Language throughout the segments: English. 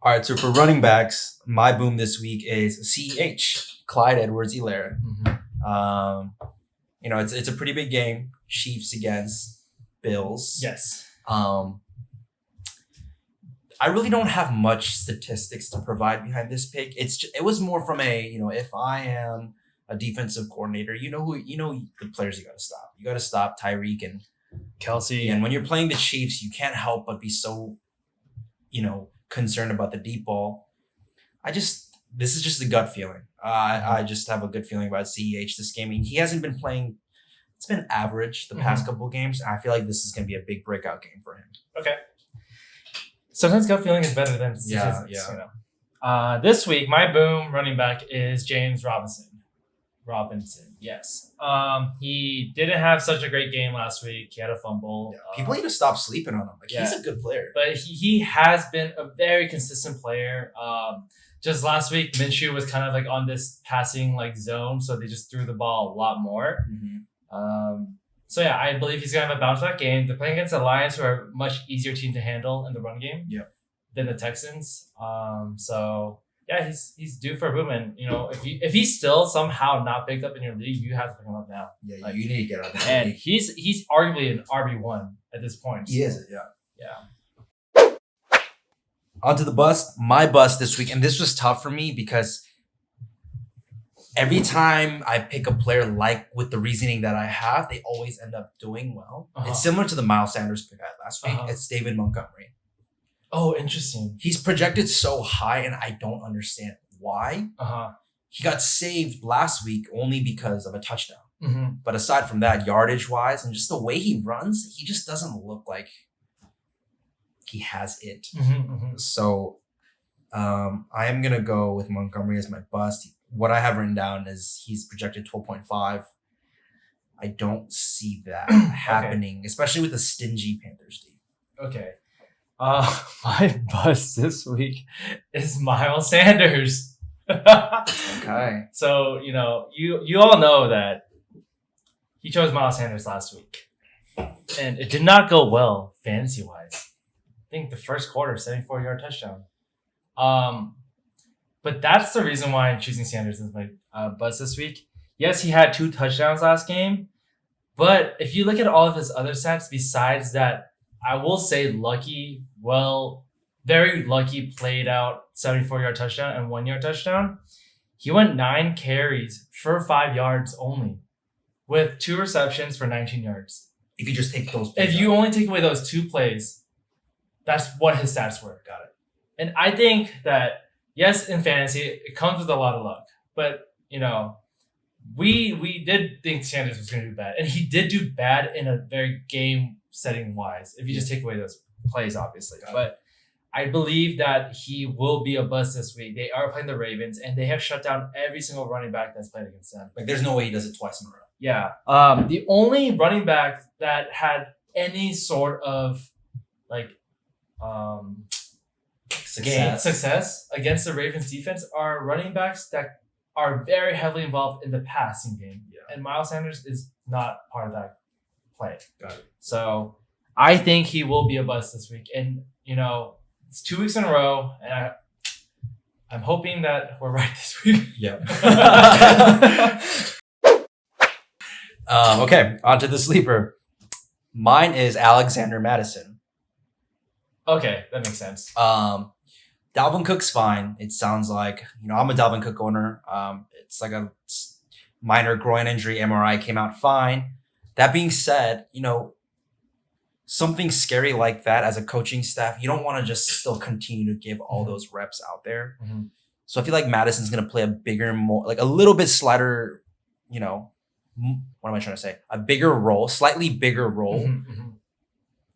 All right, so for running backs, my boom this week is CEH, Clyde Edwards-Helaire. It's a pretty big game. Chiefs against Bills. Yes. I really don't have much statistics to provide behind this pick. It was more from if I am a defensive coordinator, the players you got to stop. You got to stop Tyreek and Kelsey. And when you're playing the Chiefs, you can't help but be so, concerned about the deep ball. This is just a gut feeling. I just have a good feeling about CEH this game. I mean, he hasn't been playing. It's been average the past couple of games. I feel like this is going to be a big breakout game for him. Okay. Sometimes gut feeling is better than statistics. This week, my boom running back is James Robinson. Yes. He didn't have such a great game last week. He had a fumble. Yeah. People need to stop sleeping on him. He's a good player. But he has been a very consistent player. Just last week, Minshew was kind of like on this passing zone, so they just threw the ball a lot more. I believe he's gonna have a bounce back game. They're playing against the Lions, who are a much easier team to handle in the run game than the Texans. He's due for a boom, and if he's still somehow not picked up in your league, you have to pick him up now. Yeah, you need to get out of that. And he's arguably an RB1 at this point. He is, yeah. On to the bust. My bust this week, and this was tough for me because every time I pick a player with the reasoning that I have, they always end up doing well. It's similar to the Miles Sanders pick I had last week. It's David Montgomery. Oh, interesting. He's projected so high, and I don't understand why. He got saved last week only because of a touchdown. But aside from that, yardage-wise and just the way he runs, he just doesn't look like he has it. So I am going to go with Montgomery as my bust. What I have written down is he's projected 12.5. I don't see that happening, especially with the stingy Panthers team. Okay. My bust this week is Miles Sanders. Okay. So, you all know that he chose Miles Sanders last week. And it did not go well fantasy-wise. I think the first quarter, 74-yard touchdown. But that's the reason why I'm choosing Sanders as my bust this week. Yes, he had 2 touchdowns last game. But if you look at all of his other stats besides that, I will say very lucky played out 74-yard touchdown and 1-yard touchdown. He went 9 carries for 5 yards only with 2 receptions for 19 yards. If you just take those plays If you only take away those 2 plays, that's what his stats were. Got it. And I think that, yes, in fantasy, it comes with a lot of luck. But, we did think Sanders was going to do bad. And he did do bad in a very game setting wise, if you just take away those plays, obviously. But I believe that he will be a bust this week. They are playing the Ravens, and they have shut down every single running back that's played against them. There's no way he does it twice in a row. Yeah. The only running back that had any sort of success against the Ravens defense are running backs that are very heavily involved in the passing game. Yeah. And Miles Sanders is not part of that play. Got it. So I think he will be a bust this week. And, it's 2 weeks in a row, and I'm hoping that we're right this week. Yeah. Okay, on to the sleeper. Mine is Alexander Madison. Okay, that makes sense. Dalvin Cook's fine. It sounds like, I'm a Dalvin Cook owner. It's like a minor groin injury. MRI came out fine. That being said, something scary like that as a coaching staff, you don't want to just still continue to give all those reps out there. So I feel like Madison's going to play a bigger, a little bit slighter, what am I trying to say? A bigger role, slightly bigger role.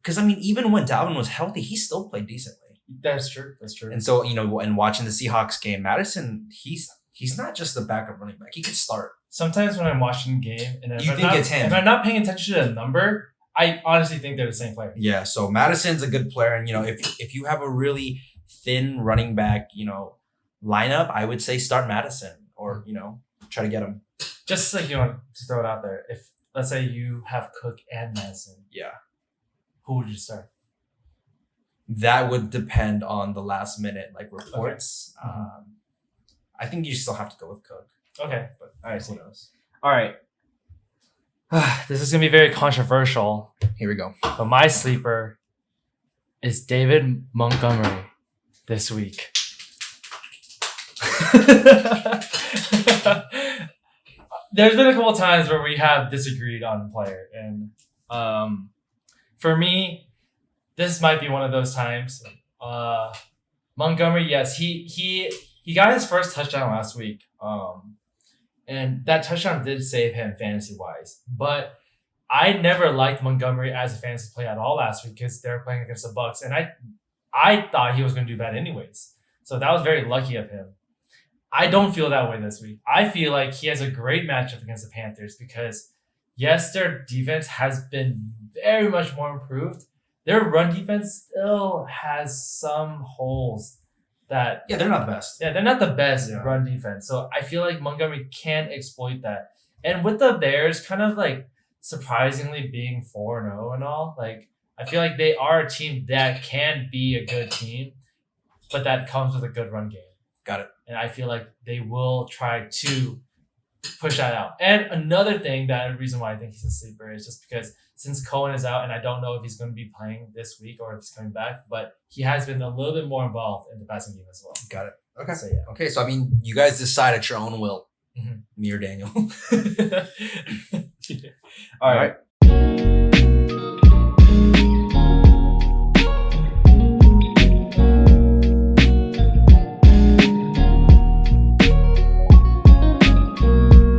Because, even when Dalvin was healthy, he still played decently. That's true. And so, and watching the Seahawks game, Madison, he's not just a backup running back. He could start. Sometimes when I'm watching the game, and it's him. If I'm not paying attention to the number, I honestly think they're the same player. Yeah, so Madison's a good player. And, if you have a really thin running back, lineup, I would say start Madison or, try to get him. Just to throw it out there. If, let's say you have Cook and Madison. Yeah. Who would you start? that would depend on the last minute like reports. Mhm. I think you still have to go with Cook, Okay. but All right. who knows? All right. This is gonna be very controversial, Here we go. but my sleeper is David Montgomery this week. There's been a couple times where we have disagreed on a player, and for me, this might be one of those times. Montgomery, yes, he got his first touchdown last week, and that touchdown did save him fantasy wise. But I never liked Montgomery as a fantasy play at all last week because they were playing against the Bucks, and I thought he was going to do bad anyways. So that was very lucky of him. I don't feel that way this week. I feel like he has a great matchup against the Panthers because, yes, their defense has been very much more improved. Their run defense still has some holes that. Yeah, they're not the best. Yeah, they're not the best Yeah. run defense. So I feel like Montgomery can exploit that. And with the Bears kind of like surprisingly being 4-0 and all, like I feel like they are a team that can be a good team, but that comes with a good run game. Got it. And I feel like they will try to push that out. And another thing, that reason why I think he's a sleeper is just because since Cohen is out, and I don't know if he's going to be playing this week or if he's coming back, but he has been a little bit more involved in the passing game as well. Got it. Okay. So yeah. Okay, so I mean, you guys decide at your own will. Mhm. Me or Daniel. All right.